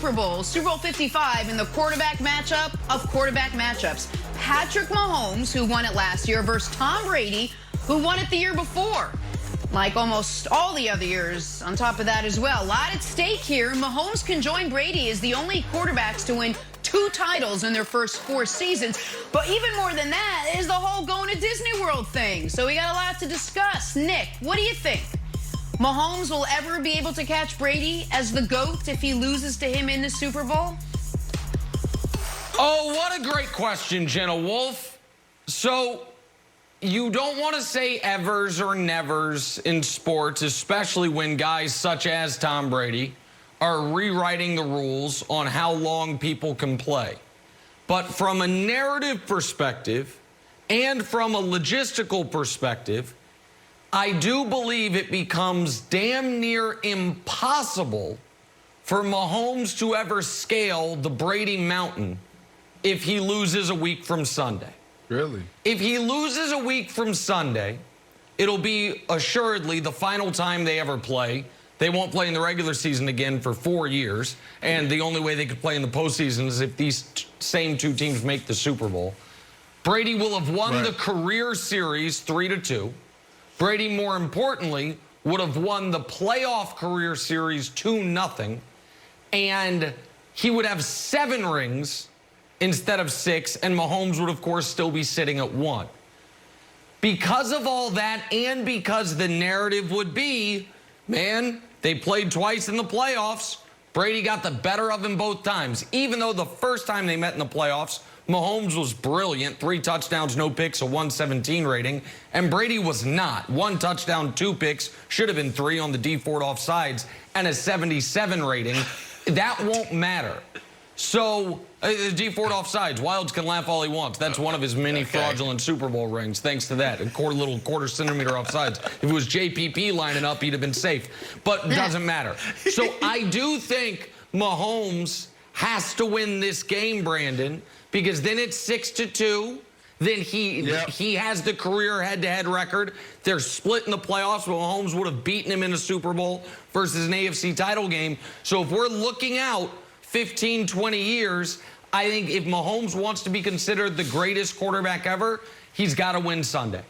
Super Bowl, Super Bowl 55, in the quarterback matchup of quarterback matchups. Patrick Mahomes, who won it last year, versus Tom Brady, who won it the year before. Like almost all the other years on top of that as well. A lot at stake here. Mahomes can join Brady as the only quarterbacks to win 2 titles in their first 4 seasons. But even more than that is the whole going to Disney World thing. So we got a lot to discuss. Nick, what do you think? Mahomes will ever be able to catch Brady as the GOAT if he loses to him in the Super Bowl? Oh, what a great question, Jenna Wolf. So you don't want to say evers or nevers in sports, especially when guys such as Tom Brady are rewriting the rules on how long people can play. But from a narrative perspective and from a logistical perspective, I do believe it becomes damn near impossible for Mahomes to ever scale the Brady mountain if he loses a week from Sunday. Really? If he loses a week from Sunday, it'll be assuredly the final time they ever play. They won't play in the regular season again for 4 years, and the only way they could play in the postseason is if these same 2 teams make the Super Bowl. Brady will have won the career series 3-2. Brady, more importantly, would have won the playoff career series 2-0, and he would have 7 rings instead of 6, and Mahomes would, of course, still be sitting at 1. Because of all that, and because the narrative would be, man, they played twice in the playoffs. Brady got the better of him both times. Even though the first time they met in the playoffs, Mahomes was brilliant. 3 touchdowns, no picks, a 117 rating. And Brady was not. 1 touchdown, 2 picks, should have been 3 on the D Ford offsides, and a 77 rating. That won't matter. So, the D Ford offsides, Wilds can laugh all he wants. That's one of his many fraudulent Super Bowl rings, thanks to that. A quarter centimeter offsides. If it was JPP lining up, he'd have been safe. But it doesn't matter. So I do think Mahomes has to win this game, Brandon, because then it's 6-2. Then he has the career head-to-head record. They're split in the playoffs, but Mahomes would have beaten him in a Super Bowl versus an AFC title game. So if we're looking out 15, 20 years, I think if Mahomes wants to be considered the greatest quarterback ever, he's got to win Sunday.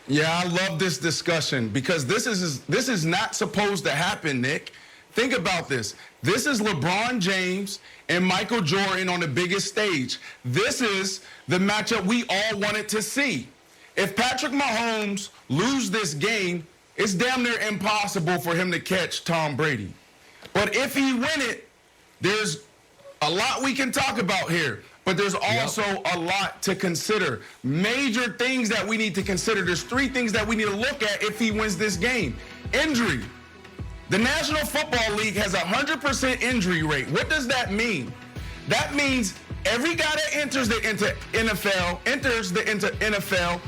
Yeah, I love this discussion because this is not supposed to happen, Nick. Think about this. This is LeBron James and Michael Jordan on the biggest stage. This is the matchup we all wanted to see. If Patrick Mahomes loses this game, it's damn near impossible for him to catch Tom Brady. But if he win it, there's a lot we can talk about here. But there's also a lot to consider. Major things that we need to consider. There's 3 things that we need to look at if he wins this game. Injury. The National Football League has a 100% injury rate. What does that mean? That means every guy that enters the NFL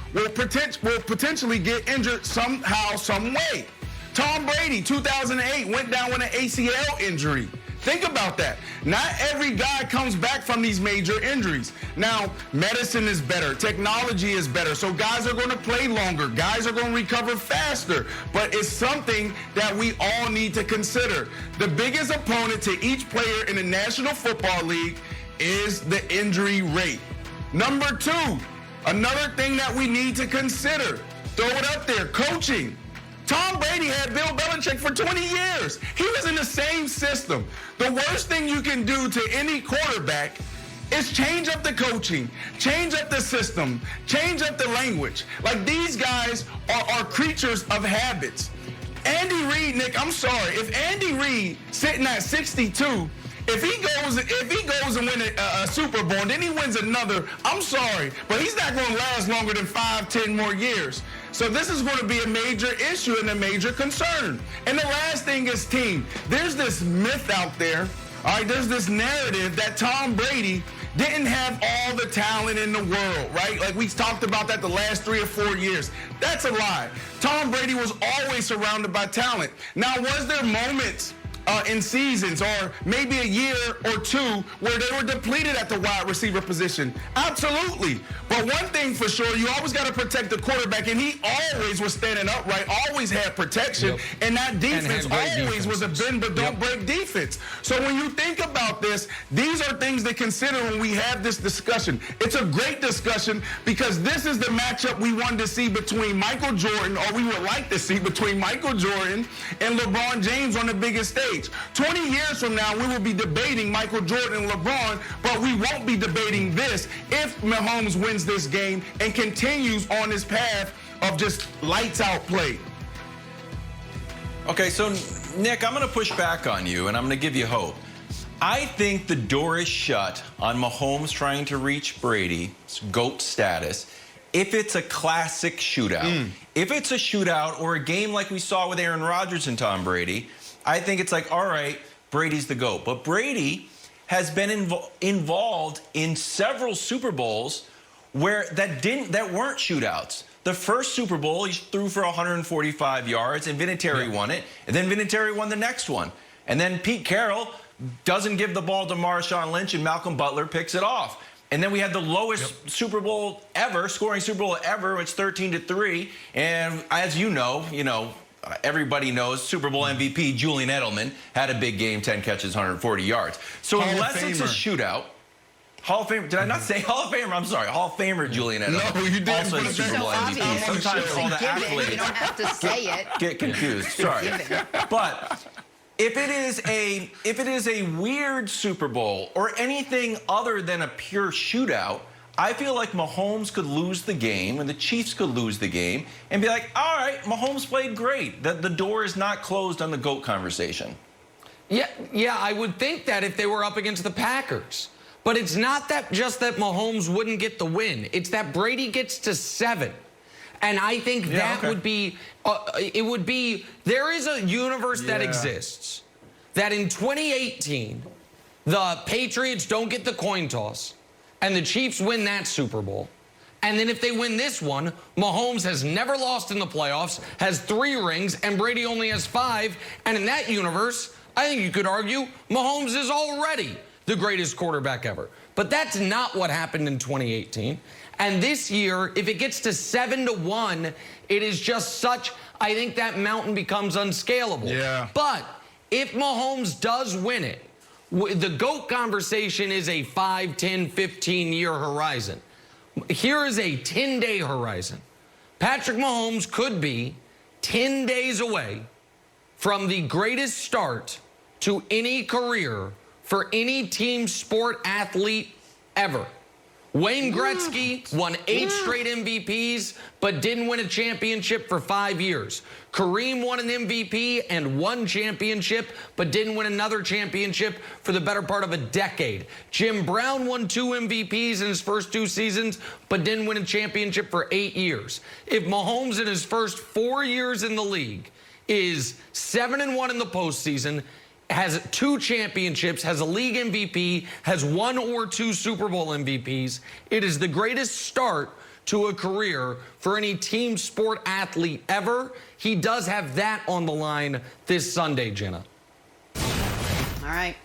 will potentially get injured somehow, some way. Tom Brady, 2008, went down with an ACL injury. Think about that. Not every guy comes back from these major injuries. Now, medicine is better. Technology is better. So guys are going to play longer. Guys are going to recover faster. But it's something that we all need to consider. The biggest opponent to each player in the National Football League is the injury rate. Number 2, another thing that we need to consider, throw it up there, coaching. Tom Brady had Bill Belichick for 20 years. He was in the same system. The worst thing you can do to any quarterback is change up the coaching, change up the system, change up the language. Like, these guys are creatures of habits. Andy Reid, Nick, I'm sorry. If Andy Reid sitting at 62, if he goes and wins a Super Bowl and then he wins another, I'm sorry, but he's not going to last longer than 5, 10 more years. So this is going to be a major issue and a major concern. And the last thing is team. There's this myth out there, all right, there's this narrative that Tom Brady didn't have all the talent in the world, right? Like, we talked about that the last 3 or 4 years. That's a lie. Tom Brady was always surrounded by talent. Now, was there moments in seasons or maybe a year or two where they were depleted at the wide receiver position? Absolutely. But one thing for sure, you always got to protect the quarterback, and he always was standing upright, always had protection, Yep. and that defense And had great always was a bend but don't break defense. So when you think about this, these are things to consider when we have this discussion. It's a great discussion because this is the matchup we wanted to see between Michael Jordan, or we would like to see between Michael Jordan and LeBron James on the biggest stage. 20 years from now, we will be debating Michael Jordan and LeBron, but we won't be debating this if Mahomes wins this game and continues on his path of just lights out play. Okay, so Nick, I'm going to push back on you, and I'm going to give you hope. I think the door is shut on Mahomes trying to reach Brady's GOAT status if it's a classic shootout. If it's a shootout or a game like we saw with Aaron Rodgers and Tom Brady, I think it's like, all right, Brady's the GOAT. But Brady has been involved in several Super Bowls where that weren't shootouts. The first Super Bowl, he threw for 145 yards, and Vinatieri won it. And then Vinatieri won the next one. And then Pete Carroll doesn't give the ball to Marshawn Lynch, and Malcolm Butler picks it off. And then we had the lowest Super Bowl ever, scoring Super Bowl ever. It's 13-3. And as you know, everybody knows Super Bowl MVP Julian Edelman had a big game, 10 catches, 140 yards. So unless it's a shootout, Hall of Famer, did I not say Hall of Famer? I'm sorry, Hall of Famer Julian Edelman. No, you didn't. Also a Super Bowl MVP. Sometimes all the You accolades don't have to say it. get confused. Sorry. But if it is a weird Super Bowl or anything other than a pure shootout, I feel like Mahomes could lose the game and the Chiefs could lose the game and be like, all right, Mahomes played great. The door is not closed on the GOAT conversation. Yeah, I would think that if they were up against the Packers. But it's not that just that Mahomes wouldn't get the win. It's that Brady gets to 7. And I think would be, it would be, there is a universe that exists that in 2018, the Patriots don't get the coin toss and the Chiefs win that Super Bowl. And then if they win this one, Mahomes has never lost in the playoffs, has 3 rings, and Brady only has 5. And in that universe, I think you could argue Mahomes is already the greatest quarterback ever. But that's not what happened in 2018. And this year, if it gets to 7-1, it is just such, I think that mountain becomes unscalable. Yeah. But if Mahomes does win it, the GOAT conversation is a 5, 10, 15-year horizon. Here is a 10-day horizon. Patrick Mahomes could be 10 days away from the greatest start to any career for any team sport athlete ever. Wayne Gretzky won 8 straight MVPs, but didn't win a championship for 5 years. Kareem won an MVP and 1 championship, but didn't win another championship for the better part of a decade. Jim Brown won 2 MVPs in his first 2 seasons, but didn't win a championship for 8 years. If Mahomes in his first 4 years in the league is 7-1 in the postseason, has 2 championships, has a league MVP, has 1 or 2 Super Bowl MVPs. It is the greatest start to a career for any team sport athlete ever. He does have that on the line this Sunday, Jenna. All right.